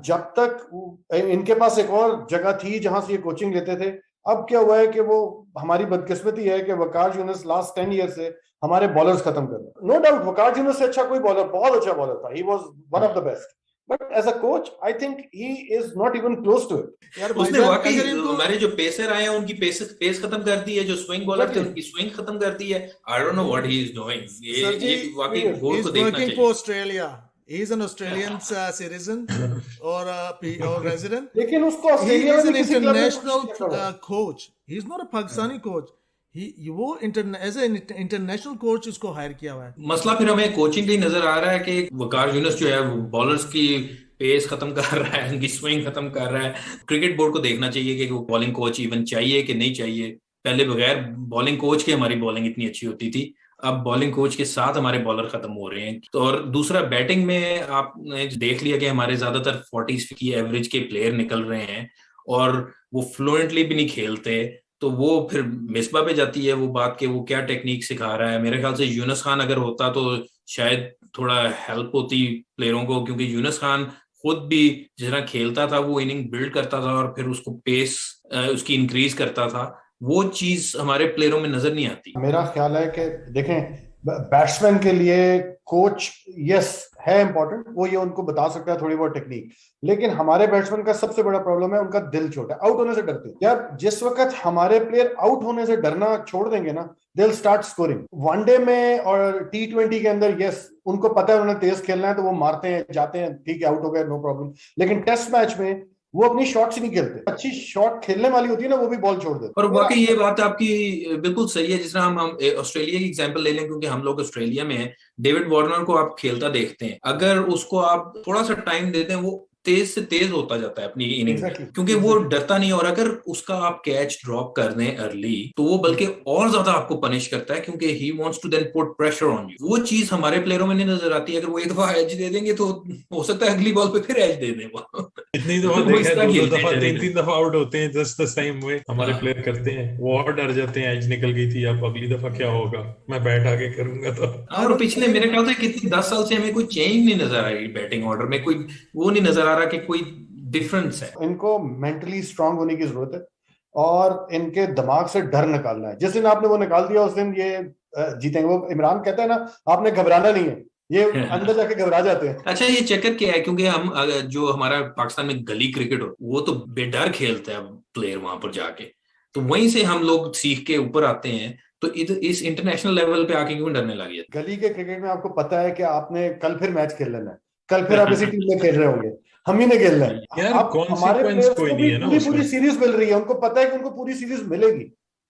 जब तक इनके पास एक और जगह थी जहां से ये कोचिंग लेते थे, अब क्या हुआ है कि वो हमारी बदकिस्मती है कि वकार यूनुस लास्ट 10 ईयर से हमारे बॉलर्स खत्म कर रहे हैं। नो डाउट वकार यूनुस से अच्छा कोई बॉलर, बहुत अच्छा बॉलर था, he was one of the best, but as a coach I think he is not even close to it. यार उसने भाईजान, वाकई अगर इनको हमारे जो पेसर आए हैं उनकी पेस खत्म कर दी है, जो स्विंग बॉलर थे Exactly. उनकी स्विंग खत्म कर दी है। I don't know what he is doing. Sir ji, ये वाकई he बोर्ड he's को देखना working चाहिए। for Australia. He's an Australian citizen or resident. लेकिन उसको He ऑस्ट्रेलिया is में an भी किसी क्लब में international coach. He's not a Pakistani coach. वो as an international coach उसको हायर किया हुआ है। मसला फिर हमें कोचिंग का ही नजर आ रहा है कि वकार यूनुस जो है वो बॉलर्स की पेस खत्म कर रहा है, उनकी स्विंग खत्म कर रहा है। क्रिकेट बोर्ड को देखना चाहिए कि वो बॉलिंग कोच इवन चाहिए कि नहीं चाहिए। पहले बगैर बॉलिंग कोच के हमारी बॉलिंग इतनी अच्छी होती थी, अब बॉलिंग कोच के साथ हमारे बॉलर खत्म हो रहे हैं। तो और दूसरा बैटिंग में आपने देख लिया कि हमारे ज्यादातर 40s की एवरेज के प्लेयर निकल रहे हैं और वो फ्लुएंटली भी नहीं खेलते। तो वो फिर मिसबा पे जाती है वो बात कि वो क्या टेक्निक सिखा रहा है। मेरे ख्याल से यूनुस खान अगर होता तो शायद थोड़ा हेल्प होती प्लेयरों को, क्योंकि यूनुस खान खुद भी जिस तरह खेलता था वो इनिंग बिल्ड करता था और फिर उसको पेस उसकी इंक्रीज करता था। वो चीज हमारे प्लेयरों में नजर नहीं आती। मेरा ख्याल है कि देखें, बैट्समैन के लिए कोच यस है इंपॉर्टेंट, वो ये उनको बता सकता है थोड़ी बहुत टेक्निक, लेकिन हमारे बैट्समैन का सबसे बड़ा प्रॉब्लम है उनका दिल छोटा है, आउट होने से डरते हैं। यार जिस वक्त हमारे प्लेयर आउट होने से डरना छोड़ देंगे ना, they will start scoring. One day में और T20 के अंदर यस उनको पता है उन्हें तेज खेलना है तो वो मारते हैं, जाते हैं, ठीक है आउट हो गए, नो प्रॉब्लम। लेकिन टेस्ट मैच में वो अपनी शॉट्स नहीं खेलते, अच्छी शॉट खेलने वाली होती है ना वो भी बॉल छोड़ देते। और वाकई ये बात आपकी बिल्कुल सही है। जिस तरह हम ऑस्ट्रेलिया की एग्जांपल ले लें, क्योंकि हम लोग ऑस्ट्रेलिया में हैं, डेविड वार्नर को आप खेलता देखते हैं, अगर उसको आप थोड़ा सा टाइम देते हैं वो तेज से तेज होता जाता है अपनी इनिंग में, क्योंकि वो डरता नहीं। और अगर उसका आप कैच ड्रॉप कर दें अर्ली तो वो बल्कि और ज्यादा आपको पनिश करता है, क्योंकि he wants to then put pressure on you. वो चीज हमारे प्लेयरों में नहीं नजर आती। अगर वो एक दफा एज दे देंगे तो हो सकता है अगली बॉल पे फिर एज दे दें वो। इतनी दफा देखा है, 2 दफा 3 दफा आउट होते हैं जस्ट द सेम वे हमारे प्लेयर करते हैं। वो और डर जाते हैं, एज निकल गई थी, अब अगली दफा क्या होगा, मैं बैट आगे करूंगा तो। और पिछले मेरे ख्याल से कितने 10 साल से हमें कोई चेंज नहीं नजर आ रही बैटिंग ऑर्डर में, कोई वो नहीं नजर आ रहा कि कोई डिफरेंस है। इनको मेंटली स्ट्रांग होने की जरूरत है और इनके दिमाग से डर निकालना है। जिस दिन आपने वो निकाल दिया उस दिन ये जीतेंगे। वो इमरान कहता है ना, आपने घबराना नहीं है, ये अंदर जाके घबरा जाते हैं। अच्छा, ये चक्कर क्या है? क्योंकि हम जो हमारा पाकिस्तान में गली क्रिकेट हो वो तो बेडर खेलता है प्लेयर वहां पर जाके, तो वहीं से हम लोग सीख के ऊपर आते हैं। तो इस इंटरनेशनल लेवल पे आके क्यों डरने लगी है? गली के क्रिकेट में आपको पता है कि आपने कल फिर मैच खेल लेना है, कल फिर आप इसी टीम में खेल रहे होंगे, हम ही ने खेलना है। यार अब हमारे consequence प्लेयर्स कोई को नहीं भी है ना पूरी उसमें। पूरी सीरीज मिल रही है, उनको पता है कि उनको पूरी सीरीज मिलेगी,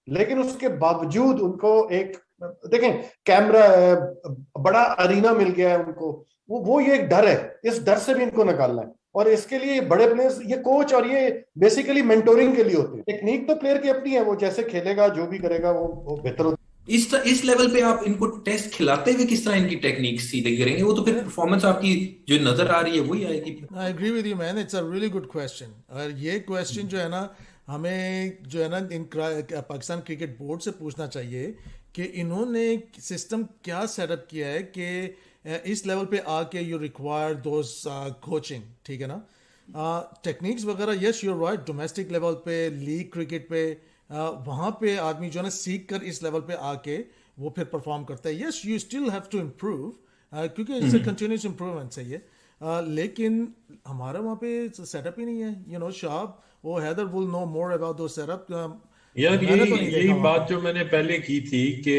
लेकिन उसके बावजूद उनको एक देखें कैमरा है, बड़ा अरीना मिल गया है उनको, वो ये एक डर है, इस डर से भी इनको निकालना है। और इसके लिए बड़े प्लेयर्स, ये कोच और ये बेसिकली मेंटोरिंग के लिए होते हैं। टेक्निक तो प्लेयर की अपनी है, वो जैसे खेलेगा जो भी करेगा वो बेहतर होता है। इस लेवल पे आप इनको टेस्ट खिलाते हुए किस तरह इनकी टेक्निक सीधे करेंगे? वो तो फिर परफॉर्मेंस आपकी जो नजर आ रही है वही आएगी। I agree with you man, it's a really good question. और ये क्वेश्चन जो है ना हमें जो है ना इन पाकिस्तान क्रिकेट बोर्ड से पूछना चाहिए कि इन्होंने सिस्टम क्या सेटअप किया है कि इस लेवल पे आके यू रिक्वायर दोज कोचिंग, ठीक है ना, टेक्निक्स वगैरह। Yes you are right, domestic level पे लीग क्रिकेट पे वहाँ पे आदमी जो है ना सीख कर इस लेवल पे आके वो फिर परफॉर्म करता है। Yes you still have to improve, क्योंकि इट्स अ कंटिन्यूस इम्प्रूवमेंट चाहिए। लेकिन हमारा वहाँ पे सेटअप ही नहीं है। यू नो शाब वो Haider will know more about the setup. यार यही बात जो मैंने पहले की थी कि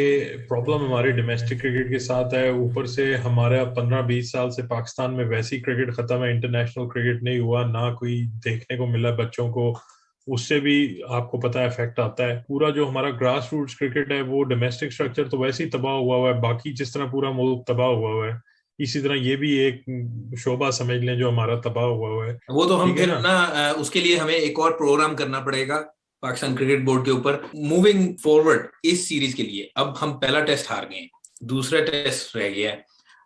प्रॉब्लम हमारे डोमेस्टिक क्रिकेट के साथ है। ऊपर से हमारा 15-20 साल से पाकिस्तान में वैसी क्रिकेट खत्म है, इंटरनेशनल क्रिकेट नहीं हुआ, ना कोई देखने को मिला बच्चों को। उससे भी आपको पता है इफेक्ट आता है। पूरा जो हमारा ग्रास रूट्स क्रिकेट है वो डोमेस्टिक स्ट्रक्चर तो वैसे ही तबाह हुआ है, बाकी जिस तरह पूरा मुल्क तबाह हुआ है इसी तरह ये भी एक शोबा समझ लें जो हमारा तबाह हुआ है। वो तो हम फिर ना उसके लिए हमें एक और प्रोग्राम करना पड़ेगा पाकिस्तान क्रिकेट बोर्ड के ऊपर। मूविंग फॉरवर्ड इस सीरीज के लिए अब हम पहला टेस्ट हार गए, दूसरा टेस्ट रह गया है।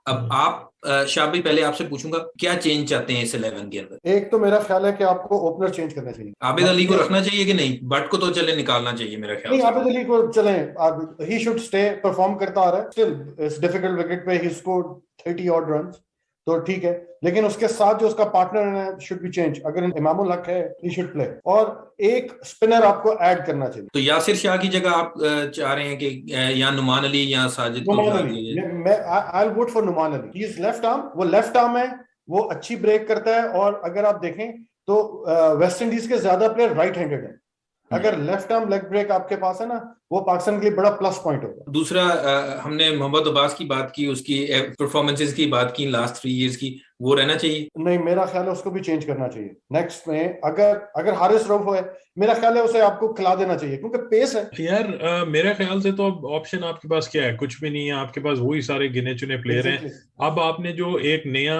अब आप शाह भाई, पहले आपसे पूछूंगा क्या चेंज चाहते हैं इस 11 के अंदर? एक तो मेरा ख्याल है कि आपको ओपनर चेंज करना चाहिए। आबिद अली को रखना चाहिए कि नहीं? बट को तो चले निकालना चाहिए मेरा ख्याल नहीं, से। आबिद अली को चलें, ही शुड स्टे, परफॉर्म करता आ रहा है स्टिल इस डिफिकल्ट विकेट पे, ही स्कोर्ड 30 ऑड रन्स, तो ठीक है, लेकिन उसके साथ जो उसका पार्टनर है शुड बी चेंज। अगर इमामुल हक है, ही शुड प्ले, और एक स्पिनर आपको ऐड करना चाहिए। तो यासिर शाह की जगह आप चाह रहे हैं कि या नुमान अली या साजिद को नुमान खिला अली, दिया जाए? मैं I will vote for Numan Ali. He is left arm, वो लेफ्ट आर्म है, वो अच्छी ब्रेक करता है, और अगर आप देखें तो वेस्ट इंडीज के ज्यादा प्लेयर राइट हैंडेड हैं। अगर लेफ्ट आर्म लेग ब्रेक आपके पास है ना, वो पाकिस्तान के लिए बड़ा प्लस पॉइंट होगा। दूसरा, हमने मोहम्मद अब्बास की बात की, उसकी परफॉर्मेंसेस की बात की लास्ट 3 इयर्स की, वो रहना चाहिए? नहीं, मेरा ख्याल है उसको भी चेंज करना चाहिए नेक्स्ट में। अगर हारिस रऊफ है, मेरा ख्याल है उसे आपको खिला देना चाहिए, क्योंकि पेस है यार मेरे ख्याल से तो अब ऑप्शन आपके पास क्या है? कुछ भी नहीं है आपके पास, वही सारे गिने चुने प्लेयर हैं। अब आपने जो एक नया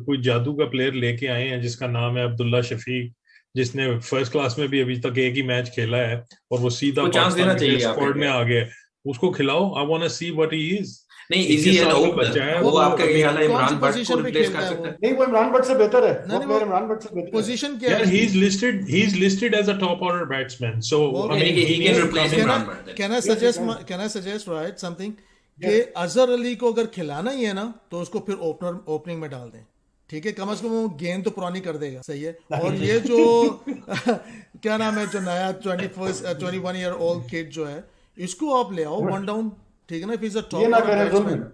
कोई जादू का प्लेयर लेके आए हैं जिसका नाम है अब्दुल्ला शफीक, जिसने फर्स्ट क्लास में भी अभी तक एक ही मैच खेला है और वो सीधा उसको चांस देना पाकिस्तान के चाहिए स्क्वाड में आ गया है। उसको खिलाओ, I want to see what he is. नहीं, इजी 21 है ना साल का ओपनर, बच्चा है वो वो। आपका अभी ख्याल है कौन सी इमरान भट्ट को पोजीशन पे रिप्लेस खेलता कर है सकता है? नहीं, वो इमरान भट्ट से बेहतर है, वो नहीं, प्लेयर इमरान भट्ट से बेहतर है। पोजीशन क्या यार है? he is listed as a top order batsman, so वो I यानी mean कि he he needs can to replace come in. Imran Bhatt then. Can I suggest right something कि अजहर अली को अगर खिलाना ही है ना, तो उसको फिर ओपनिंग में डाल दें, ठीक है? कम से कम वो गेंद तो पुरानी कर देगा, सही है। और ये जो क्या नाम है, जो नया 21 ईयर ओल्ड किड जो है, इसको आप ले आओ वन डाउन, ठीक है ना? फिर ये ना टॉप करें जुल्म। बैट्समैन।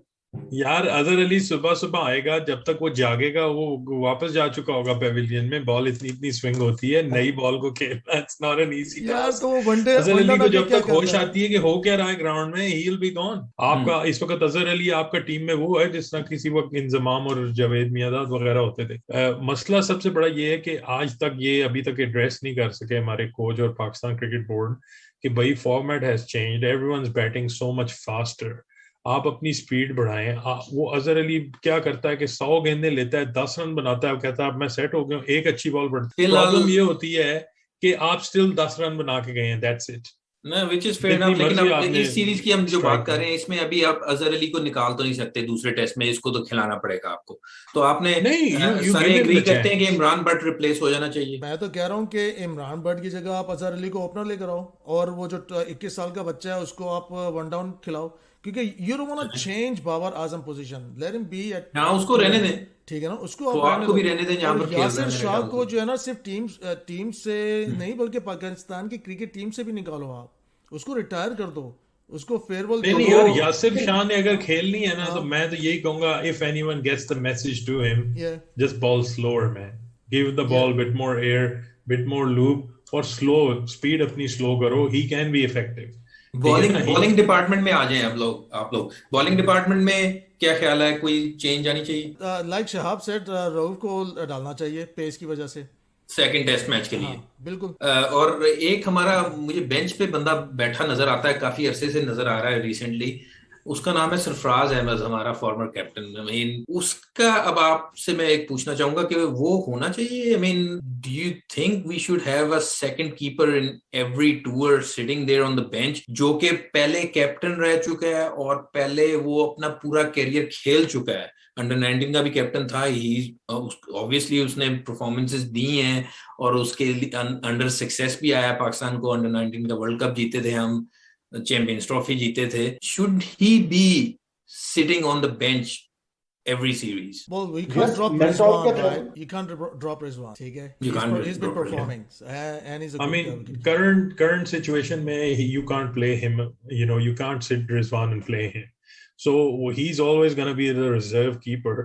यार अजहर अली सुबह सुबह आएगा, जब तक वो जागेगा वो वापस जा चुका होगा पेविलियन में। बॉल इतनी इतनी स्विंग होती है, नई बॉल को खेलना इट्स नॉट एन इजी यार टास्क। तो वो वनडे अजहर अली को जब क्या तक होश करता है? आती है कि हो क्या रहा है ग्राउंड में, ही विल बी गॉन। आपका इस वक्त अजहर अली आपका टीम में वो है जिस तरह किसी वक्त इंजमाम और जावेद मियांदाद वगैरह होते थे। मसला सबसे बड़ा ये है कि आज तक ये अभी तक एड्रेस नहीं कर सके हमारे कोच और पाकिस्तान क्रिकेट बोर्ड कि भाई format has changed, everyone's batting so much faster, आप अपनी स्पीड बढ़ाएं। वो अजहर अली क्या करता है कि 100 गेंदें लेता है, 10 रन बनाता है, कहता है अब मैं सेट हो गया हूं, एक अच्छी बॉल पड़ती है। प्रॉब्लम ये होती है कि आप स्टिल 10 रन बना के गए हैं, दैट्स इट। ना विच इज फेयर जितनी इनफ, लेकिन मर्जी अब आपने इस सीरीज की हम जो strike बात कर रहे हैं, इसमें अभी आप अजहर अली को निकाल तो नहीं सकते दूसरे टेस्ट में, इसको तो खिलाना पड़ेगा आपको। तो आपने नहीं, you सारे give him एग्री the करते हैं कि chance. इमरान भट्ट रिप्लेस हो जाना चाहिए? मैं तो कह रहा हूँ कि इमरान भट्ट की जगह आप अजहर अली को ओपनर लेकर आओ, और वो जो 21 साल का बच्चा है उसको आप वन डाउन खिलाओ, क्योंकि you don't want to change Babar Azam position, let him be at. हाँ, उसको रहने दें, ठीक है ना, उसको तो आप आपको भी रहने दें जहां पर और खेल रहा है। यासिर मेरे शाह ख्याल को से जो है ना, सिर्फ टीम से नहीं बल्कि पाकिस्तान की क्रिकेट टीम से भी निकालो, आप उसको रिटायर कर दो, उसको फेयरवेल नहीं दो। नहीं यार, यासिर शाह ने अगर खेलनी है ना, तो हाँ। मैं तो यही कहूंगा, if anyone gets the message to him, Yeah. Just bowl slower man, give the ball bit more air, bit more loop, और स्लो स्पीड अपनी स्लो करो, he can be effective. Bowling department में आ जाएं आप लोग बॉलिंग डिपार्टमेंट में क्या ख्याल है, कोई चेंज आनी चाहिए? लाइक शहाब सेड, रऊफ को डालना चाहिए पेस की वजह से, सेकंड टेस्ट मैच के लिए। हाँ बिल्कुल। और एक हमारा मुझे बेंच पे बंदा बैठा नजर आता है, काफी अरसे से नजर आ रहा है रिसेंटली, उसका नाम है सरफराज अहमद, हमारा फॉर्मर कैप्टन। आई मीन उसका अब आपसे मैं एक पूछना चाहूंगा कि वो होना चाहिए? I mean do you think we should have a second keeper in every tour sitting there on the bench, जो कि पहले कैप्टन रह चुका है और पहले वो अपना पूरा करियर खेल चुका है, अंडर 19 का भी कैप्टन था, ही ऑब्वियसली उसने परफॉर्मेंसेस दी हैं और उसके अंडर सक्सेस भी आया पाकिस्तान को, अंडर 19 का वर्ल्ड कप जीते थे हम, चैंपियंस ट्रॉफी जीते थे। Should he be sitting on the bench every series? Well, we can't drop Rizwan, right? You can't drop Rizwan, ठीक है? He's been performing, and he's a good I mean, current situation में you can't play him. You know, you can't sit Rizwan and play him. So he's always going to be the reserve keeper.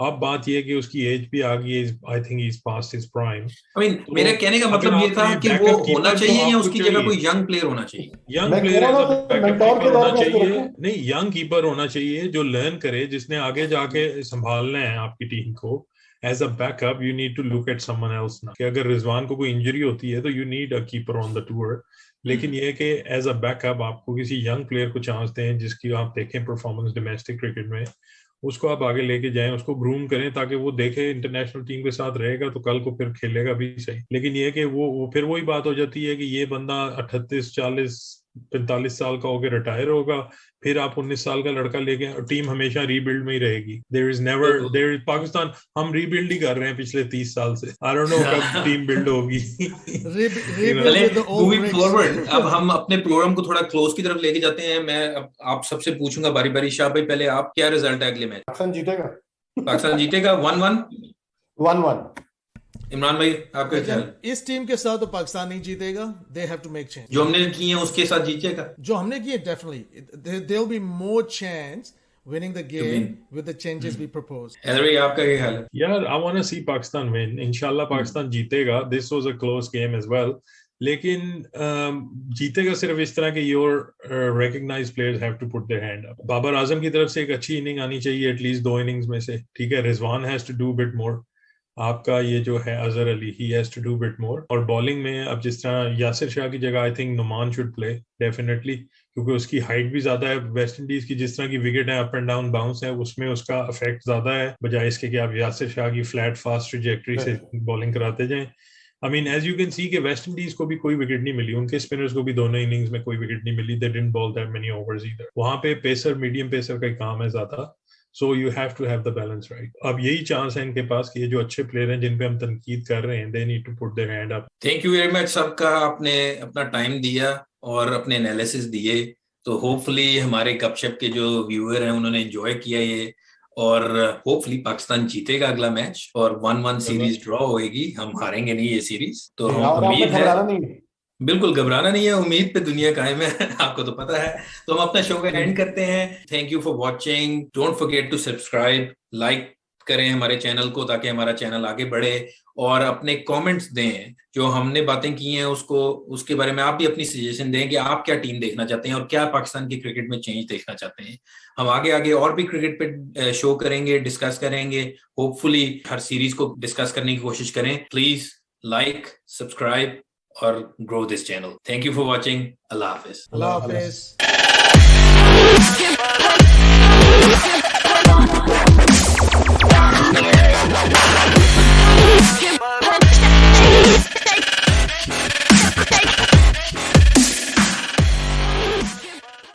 अब बात ये है कि उसकी as भी आ गई है, आई think he is past his prime. I mean, मेरा कहने का मतलब ये था कि वो होना चाहिए या उसकी जगह कोई यंग प्लेयर होना चाहिए? यंग प्लेयर होना चाहिए, नहीं यंग कीपर होना चाहिए जो लर्न करे, जिसने आगे जाके संभालना है आपकी टीम को। As a backup you need to look at someone else ना, कि अगर रिजवान को कोई इंजरी होती है तो you need a keeper on the tour, लेकिन ये है कि एज अ बैकअप आपको किसी यंग प्लेयर को चांस दें जिसकी आप देखें परफॉर्मेंस डोमेस्टिक क्रिकेट में, उसको आप आगे लेके जाएं, उसको ग्रूम करें ताकि वो देखे इंटरनेशनल टीम के साथ रहेगा तो कल को फिर खेलेगा भी सही। लेकिन ये है कि वो फिर वही बात हो जाती है कि ये बंदा 38, 40 45 साल का होकर रिटायर होगा, फिर आप 19 साल का लड़का लेके, टीम हमेशा रीबिल्ड में ही रहेगी। पाकिस्तान हम रीबिल्ड ही कर रहे हैं पिछले 30 साल से। आई डोंट नो कब टीम बिल्ड होगी। मूविंग फॉरवर्ड, अब हम अपने प्रोग्राम को थोड़ा क्लोज की तरफ लेके जाते हैं। मैं अब आप सबसे पूछूंगा बारी बारी। शाह भाई पहले आप, क्या रिजल्ट है अगले मैच? पाकिस्तान जीतेगा। पाकिस्तान जीतेगा 1-1। 1-1। इमरान भाई आपका ख्याल? इस टीम के साथ तो पाकिस्तान नहीं जीतेगा। They have to make change. जो हमने किए हैं उसके साथ जीतेगा। जो हमने किए definitely there will be more chance winning the game with the changes we propose. Haider भाई आपका क्या ख्याल है? यार I want to see Pakistan win. इंशाल्लाह पाकिस्तान जीतेगा. This was a close game as well. लेकिन जीतेगा सिर्फ इस तरह के your recognized players have to put their hand up. Babar Azam की तरफ से एक अच्छी इनिंग आनी चाहिए, एटलीस्ट 2 इनिंग्स में से, ठीक है। Rizwan has to do bit more. आपका ये जो है Azhar Ali, he has to do bit more. और बॉलिंग में अब जिस तरह यासिर शाह की जगह I think Numan should play definitely, क्योंकि उसकी हाइट भी ज्यादा है। वेस्ट इंडीज की जिस तरह की विकेट है, अप एंड डाउन बाउंस है, उसमें उसका इफेक्ट ज्यादा है, बजाय इसके कि आप यासिर शाह की फ्लैट फास्ट ट्रैजेक्टरी से बॉलिंग कराते जाएं। I mean as you can see कि वेस्ट इंडीज को भी कोई विकेट नहीं मिली, उनके स्पिनर्स को भी दोनों इनिंग्स में कोई विकेट नहीं मिली। They didn't bowl that many overs either. वहां पे पेसर, मीडियम पेसर का काम है ज्यादा। So you have to have the balance right. अब यही चांस है इनके पास कि ये जो अच्छे प्लेयर हैं जिन पे हम तनकीद कर रहे हैं, they need to put their hand up. Thank you very much सबका, आपने अपना टाइम दिया और अपने एनालिसिस दिए। तो होपफुली हमारे गपशप के जो व्यूअर हैं उन्होंने एंजॉय किया ये, और होपफुली पाकिस्तान जीतेगा अगला मैच और 1-1 सीरीज ड्रॉ होएगी। हम हारेंगे नहीं ये सीरीज। तो उम्मीद है, बिल्कुल घबराना नहीं है, उम्मीद पे दुनिया कायम है। आपको तो पता है। तो हम अपना शो का एंड करते हैं। Thank you for watching. Don't forget to subscribe, like करें हमारे चैनल को ताकि हमारा चैनल आगे बढ़े, और अपने कमेंट्स दें जो हमने बातें की हैं उसको, उसके बारे में आप भी अपनी सजेशन दें कि आप क्या टीम देखना चाहते हैं और क्या पाकिस्तान की क्रिकेट में चेंज देखना चाहते हैं। हम आगे आगे और भी क्रिकेट पे शो करेंगे, डिस्कस करेंगे। होपफुली हर सीरीज को डिस्कस करने की कोशिश करें। प्लीज लाइक, सब्सक्राइब और grow this channel. Thank you for watching. Allah Hafiz. Allah Hafiz.